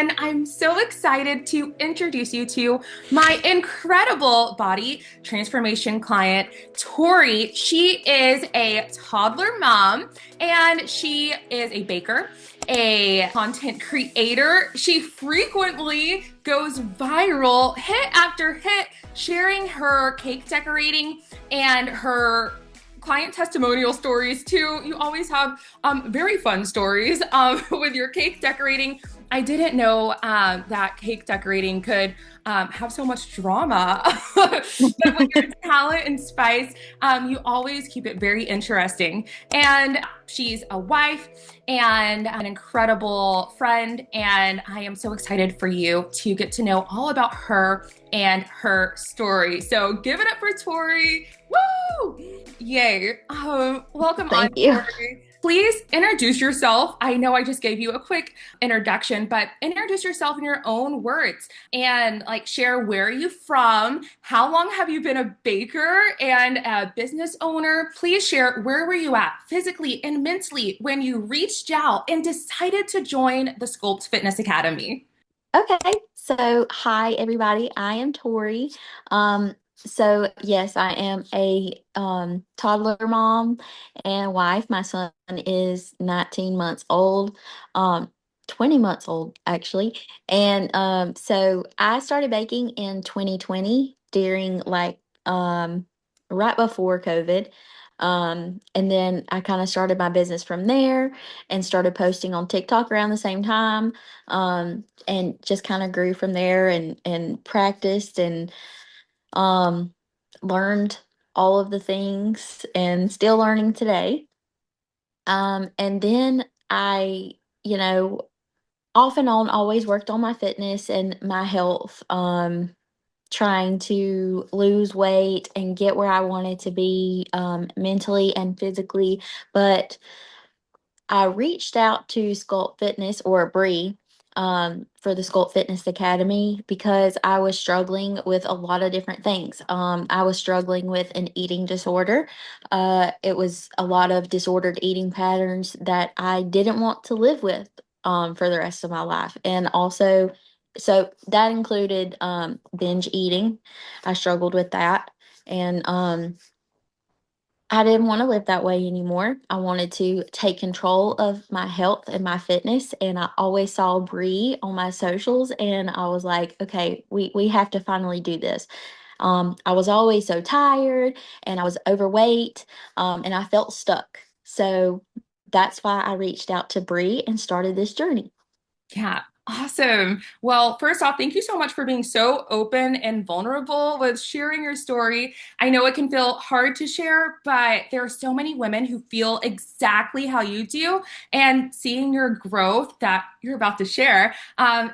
everyone. I'm so excited to introduce you to my incredible body transformation client, Tori. She is a toddler mom and she is a baker, a content creator. She frequently goes viral, hit after hit, sharing her cake decorating and her client testimonial stories too. You always have very fun stories with your cake decorating. I didn't know that cake decorating could have so much drama, but with your talent and spice, you always keep it very interesting. And she's a wife and an incredible friend, and I am so excited for you to get to know all about her and her story. So give it up for Tori. Woo! Yay. Welcome on, Thank you. Tori. Please introduce yourself. I know I just gave you a quick introduction, but introduce yourself in your own words and like share where are you from, how long have you been a baker and a business owner? Please share where were you at physically and mentally when you reached out and decided to join the Sculpt Fitness Academy. Okay, so hi everybody. I am Tori. So yes, I am a toddler mom and wife. My son is 19 months old, 20 months old actually. And so I started baking in 2020 during right before COVID. And then I kind of started my business from there and started posting on TikTok around the same time. And just kind of grew from there and practiced and um learned all of the things and still learning today. And then I, you know, off and on always worked on my fitness and my health, trying to lose weight and get where I wanted to be, mentally and physically. But I reached out to Sculpt Fitness or Bree for the Sculpt Fitness Academy because I was struggling with a lot of different things. I was struggling with an eating disorder. It was a lot of disordered eating patterns that I didn't want to live with for the rest of my life. And also, so that included binge eating. I struggled with that. And I didn't want to live that way anymore. I wanted to take control of my health and my fitness. And I always saw Bree on my socials, and I was like, okay, we have to finally do this. I was always so tired and I was overweight, and I felt stuck. So that's why I reached out to Bree and started this journey. Yeah, awesome. Well, first off, thank you so much for being so open and vulnerable with sharing your story. I know it can feel hard to share, but there are so many women who feel exactly how you do. And seeing your growth that you're about to share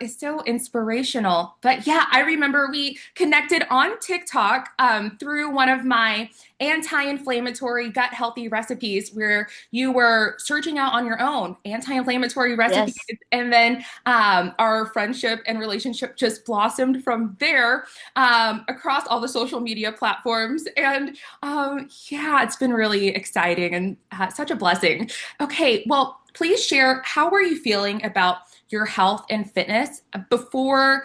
is so inspirational. But yeah, I remember we connected on TikTok through one of my anti-inflammatory gut healthy recipes where you were searching out on your own anti-inflammatory recipes, Yes. and then our friendship and relationship just blossomed from there across all the social media platforms. And yeah, it's been really exciting and such a blessing. Okay, well, please share how were you feeling about your health and fitness before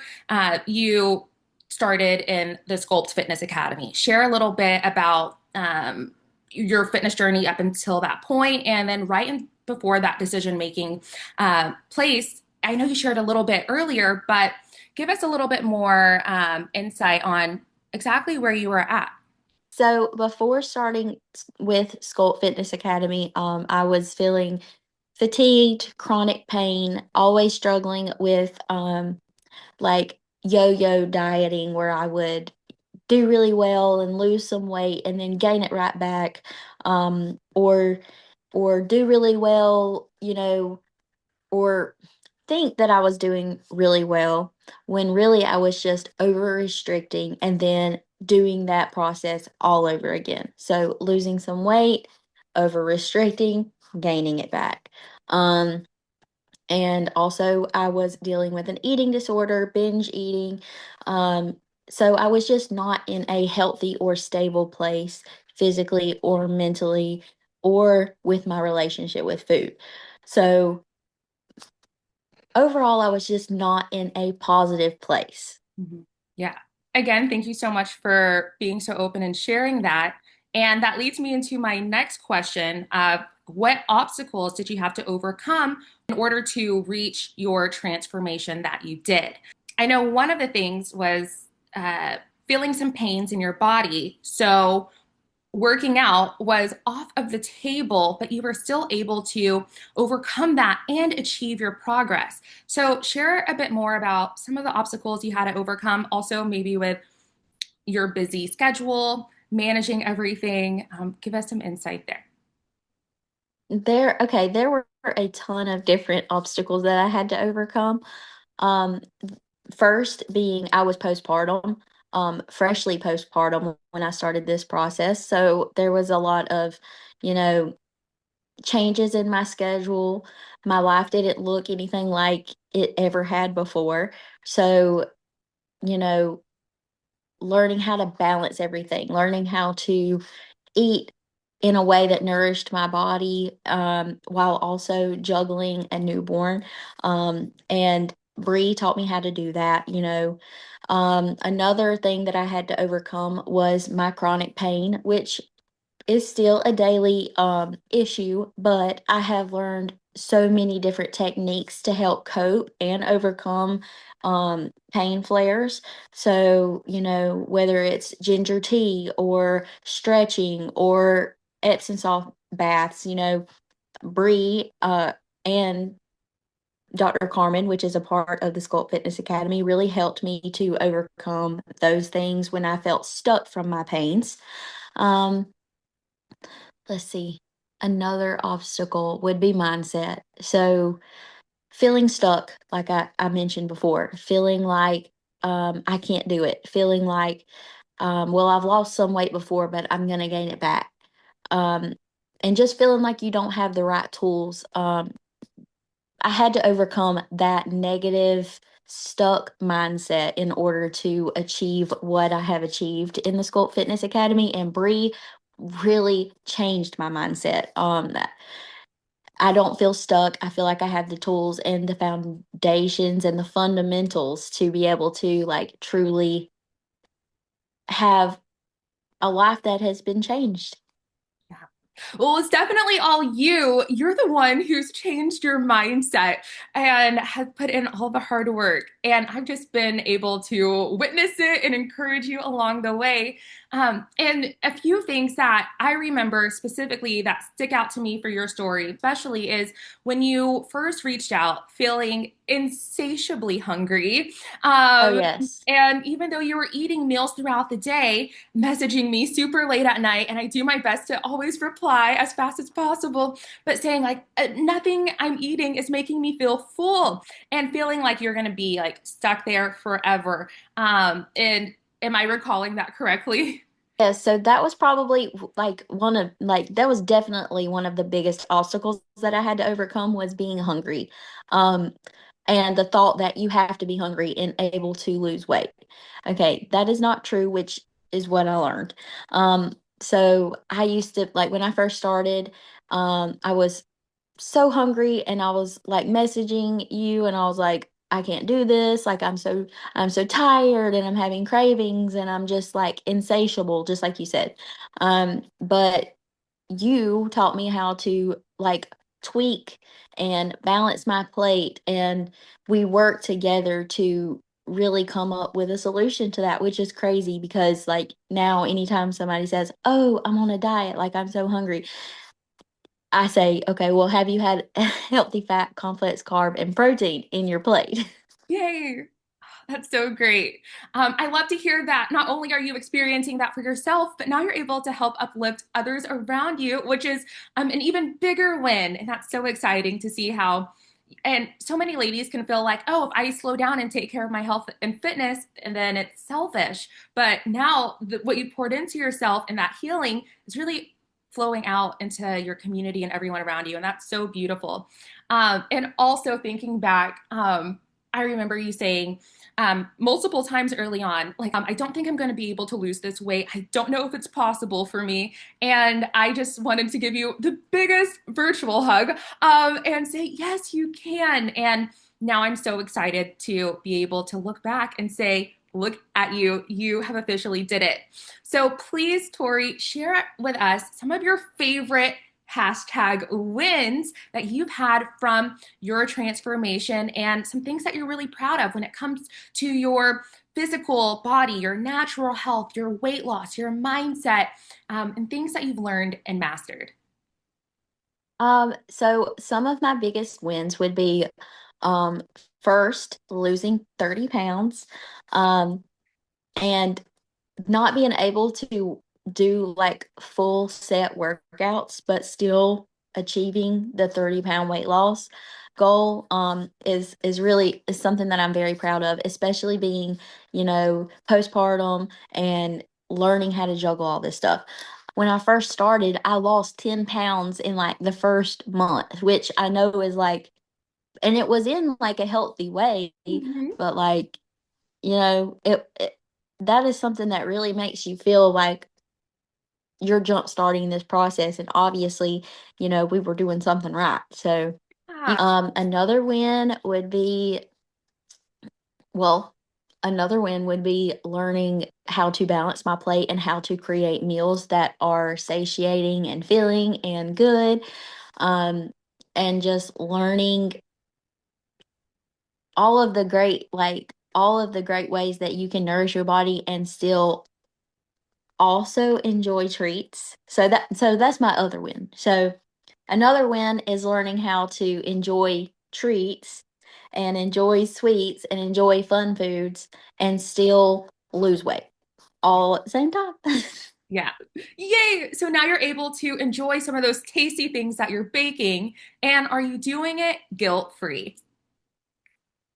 you started in the Sculpt Fitness Academy. Share a little bit about your fitness journey up until that point, and then before that decision making place. I know you shared a little bit earlier, but give us a little bit more insight on exactly where you were at. So before starting with Sculpt Fitness Academy, I was feeling fatigued, chronic pain, always struggling with like yo-yo dieting where I would do really well and lose some weight and then gain it right back, or do really well, or think that I was doing really well when really I was just over restricting and then doing that process all over again. So losing some weight, over restricting, gaining it back. Um, and also I was dealing with an eating disorder, binge eating. Um, so I was just not in a healthy or stable place physically or mentally or with my relationship with food. So overall, I was just not in a positive place. Mhm. Yeah. Again, thank you so much for being so open and sharing that. And that leads me into my next question of what obstacles did you have to overcome in order to reach your transformation that you did? I know one of the things was feeling some pains in your body. So working out was off of the table, but you were still able to overcome that and achieve your progress. So, share a bit more about some of the obstacles you had to overcome, also, maybe with your busy schedule, managing everything. Give us some insight there. There were a ton of different obstacles that I had to overcome. Um, First being I was postpartum, freshly postpartum when I started this process. So there was a lot of, you know, changes in my schedule. My life didn't look anything like it ever had before. So, you know, learning how to balance everything, learning how to eat in a way that nourished my body, while also juggling a newborn. And Bree taught me how to do that, you know. Another thing that I had to overcome was my chronic pain, which is still a daily issue, but I have learned so many different techniques to help cope and overcome pain flares. So, you know, whether it's ginger tea or stretching or Epsom salt baths, you know, Bree and Dr. Carmen, which is a part of the Sculpt Fitness Academy, really helped me to overcome those things when I felt stuck from my pains. Um, let's see. Another obstacle would be mindset. So feeling stuck, like I mentioned before, feeling like I can't do it, feeling like, well, I've lost some weight before, but I'm going to gain it back. Um, and just feeling like you don't have the right tools. I had to overcome that negative, stuck mindset in order to achieve what I have achieved in the Sculpt Fitness Academy. And Bree really changed my mindset. I don't feel stuck. I feel like I have the tools and the foundations and the fundamentals to be able to like truly have a life that has been changed. Well, it's definitely all you. You're the one who's changed your mindset and has put in all the hard work. And I've just been able to witness it and encourage you along the way. And a few things that I remember specifically that stick out to me for your story, especially, is when you first reached out feeling insatiably hungry. Oh, Um, yes. and even though you were eating meals throughout the day, messaging me super late at night, and I do my best to always reply as fast as possible, but saying like nothing I'm eating is making me feel full and feeling like you're going to be like stuck there forever. And am I recalling that correctly? Yeah, so that was probably like that was definitely one of the biggest obstacles that I had to overcome was being hungry. Um, and the thought that you have to be hungry and able to lose weight. Okay, that is not true, which is what I learned. So I used to like when I first started, I was so hungry and I was like messaging you and I was like, I can't do this. Like I'm so tired and I'm having cravings and I'm just like insatiable, just like you said. But you taught me how to like tweak and balance my plate and we worked together to really come up with a solution to that, which is crazy because like now anytime somebody says, oh, I'm on a diet, like I'm so hungry, I say, okay, well, have you had healthy fat, complex carb, and protein in your plate? Yay. That's so great. I love to hear that not only are you experiencing that for yourself, but now you're able to help uplift others around you, which is an even bigger win. And that's so exciting to see how. And so many ladies can feel like, oh, if I slow down and take care of my health and fitness, and then it's selfish. But now, what you poured into yourself and that healing is really flowing out into your community and everyone around you. And that's so beautiful. And also thinking back, I remember you saying, multiple times early on, like, I don't think I'm going to be able to lose this weight. I don't know if it's possible for me. And I just wanted to give you the biggest virtual hug and say, yes, you can. And now I'm so excited to be able to look back and say, look at you, you have officially did it. So please, Tori, share with us some of your favorite hashtag wins that you've had from your transformation and some things that you're really proud of when it comes to your physical body, your natural health, your weight loss, your mindset, and things that you've learned and mastered. So some of my biggest wins would be um first losing 30 pounds, um, and not being able to do like full set workouts, but still achieving the 30-pound weight loss goal is something that I'm very proud of, especially being, postpartum and learning how to juggle all this stuff. When I first started, I lost 10 pounds in like the first month, which I know is like, and it was in like a healthy way, Mm-hmm. but like, it that is something that really makes you feel like you're jump starting this process, and obviously, we were doing something right. So Yeah. another win would be, well, another win would be learning how to balance my plate and how to create meals that are satiating and filling and good. um and just learning all of the great ways that you can nourish your body and still also enjoy treats. So that's my other win. So another win is learning how to enjoy treats and enjoy sweets and enjoy fun foods and still lose weight all at the same time. Yeah. Yay. So now you're able to enjoy some of those tasty things that you're baking. And are you doing it guilt free?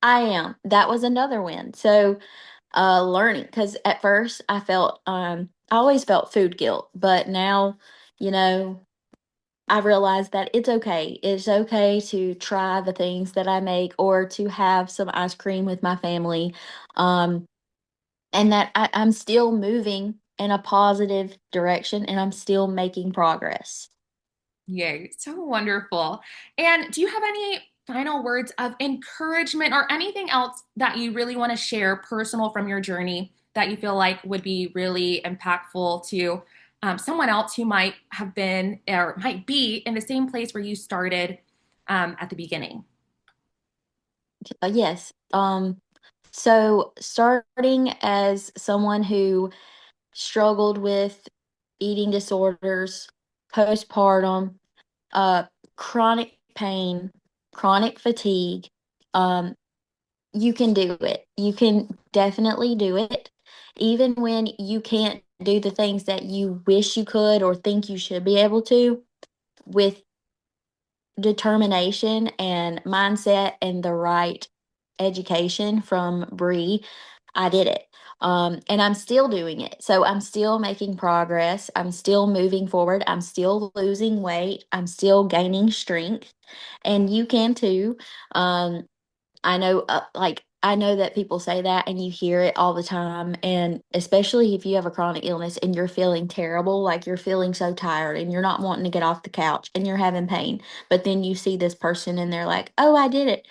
I am. That was another win. So learning, because at first I always felt food guilt, but now, you know, I realized that it's okay. It's okay to try the things that I make or to have some ice cream with my family. Um, and that I'm still moving in a positive direction and I'm still making progress. Yay. So wonderful. And do you have any final words of encouragement or anything else that you really want to share personal from your journey that you feel like would be really impactful to someone else who might have been or might be in the same place where you started at the beginning? Yes. So starting as someone who struggled with eating disorders, postpartum, uh, chronic pain, chronic fatigue, um, you can do it. You can definitely do it. Even when you can't do the things that you wish you could or think you should be able to, with determination and mindset and the right education from Bree, I did it. And I'm still doing it. So I'm still making progress. I'm still moving forward. I'm still losing weight. I'm still gaining strength. And you can too. Um, I know that people say that and you hear it all the time. And especially if you have a chronic illness and you're feeling terrible, like you're feeling so tired and you're not wanting to get off the couch and you're having pain. But then you see this person and they're like, oh, I did it.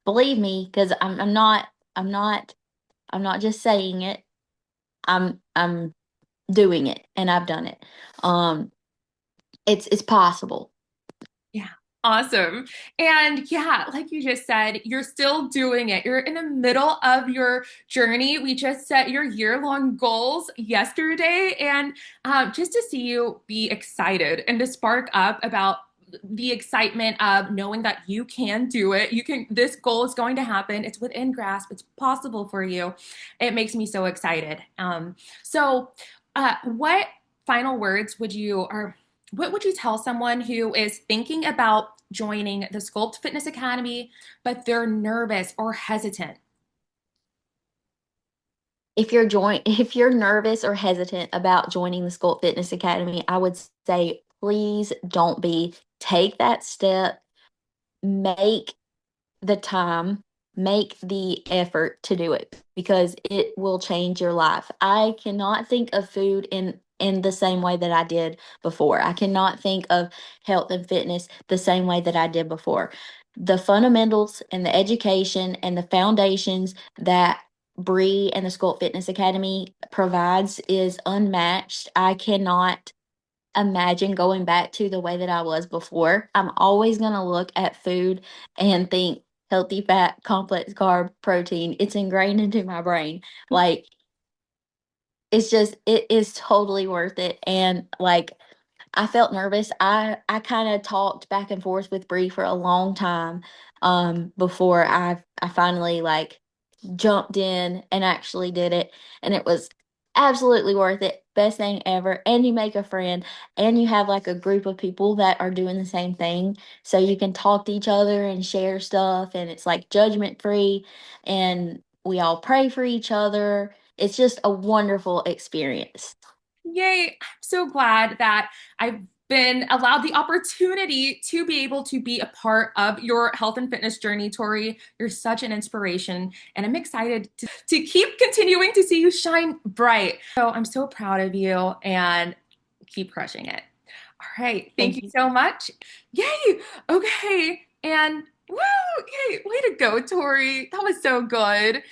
Believe me, because I'm not, I'm not just saying it. I'm doing it and I've done it. Um, it's possible. Yeah. Awesome. And yeah, like you just said, you're still doing it. You're in the middle of your journey. We just set your year-long goals yesterday, and just to see you be excited and to spark up about the excitement of knowing that you can do it. You can, this goal is going to happen. It's within grasp. It's possible for you. It makes me so excited. What final words would you, or what would you tell someone who is thinking about joining the Sculpt Fitness Academy, but they're nervous or hesitant? If you're nervous or hesitant about joining the Sculpt Fitness Academy, I would say please don't be. Take that step, make the time, make the effort to do it because it will change your life. I cannot think of food in the same way that I did before. I cannot think of health and fitness the same way that I did before. the fundamentals and the education and the foundations that Bree and the Sculpt Fitness Academy provides is unmatched. I cannot imagine going back to the way that I was before. I'm always going to look at food and think healthy fat, complex carb, protein. It's ingrained into my brain. Like, it's just, it is totally worth it. And like, I felt nervous. I kind of talked back and forth with Bree for a long time before I finally like jumped in and actually did it, and it was absolutely worth it. Best thing ever. And you make a friend, and you have like a group of people that are doing the same thing, so you can talk to each other and share stuff, and it's like judgment free, and we all pray for each other. It's just a wonderful experience. Yay. I'm so glad that I've been allowed the opportunity to be able to be a part of your health and fitness journey, Tori. You're such an inspiration, and I'm excited to keep continuing to see you shine bright. So I'm so proud of you and keep crushing it. All right. Thank Thank you you. so much. Yay. Okay. And woo, yay. Way to go, Tori. That was so good.